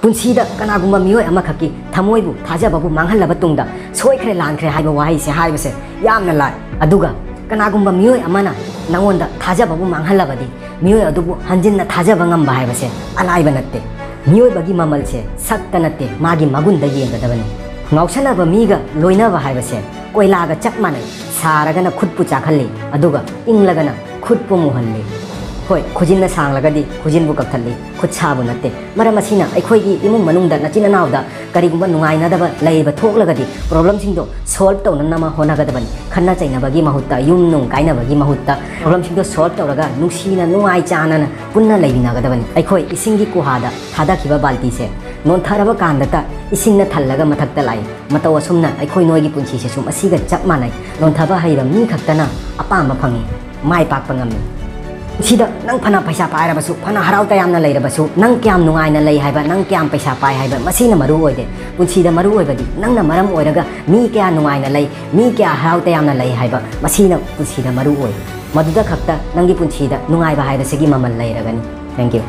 पुंसीदा कनागुम्बा मियोय अमखकी थमोइबु थाजबबु मांगहल्लबा तुंगदा सोइखरे लानखरे हाइबा वाहिसे हाइबसे यामना लाय अदुगा कनागुम्बा मियोय अमना नंगोंदा थाजबबु मांगहल्लबदी मियोय अदुबु हंजिन्ना थाजबा ngamba हाइबसे अलाइबा नत्ते मियोयबगी ममलसे सक्ता नत्ते मागी मगुंदा येंगदबनी ngausanaba miga loinaba haibase koilaga chap manai saragana khutpu chakhali aduga inglagana khutpu muhalli hoi khujinna sanglagadi khujinbu kapthalli khutsabu natte maramasina aikhoigi imung manungda nachina nawda karigumba nungaina daba leiba thoklagadi problem singdo solve tawna honagadabani khanna chainabagi mahutta yum nung kainabagi mahutta problem singdo solve tawraga nungsina nungai chanana punna leibinagadabani aikhoi isingi kuhada thadakiba balti se non tharaba kandata isingna thallaga mathakta lai mataw asumna aikhoi noigi punchi se sum asiga chap manai non thaba hairam ni khaktana apama phangi mai pak pangami sida nang phana paisa paira basu phana harau ta yamna leira basu nang kyam nungaina lei haiba nang kyam paisa pai haiba masina maru oide punchida maru oibadi nangna maram oiraga mi kya nungaina lei mi kya harau ta yamna lei haiba masina punchida maru oi maduda khakta nangi punchida nungai ba haida segi mamal leiragani thank you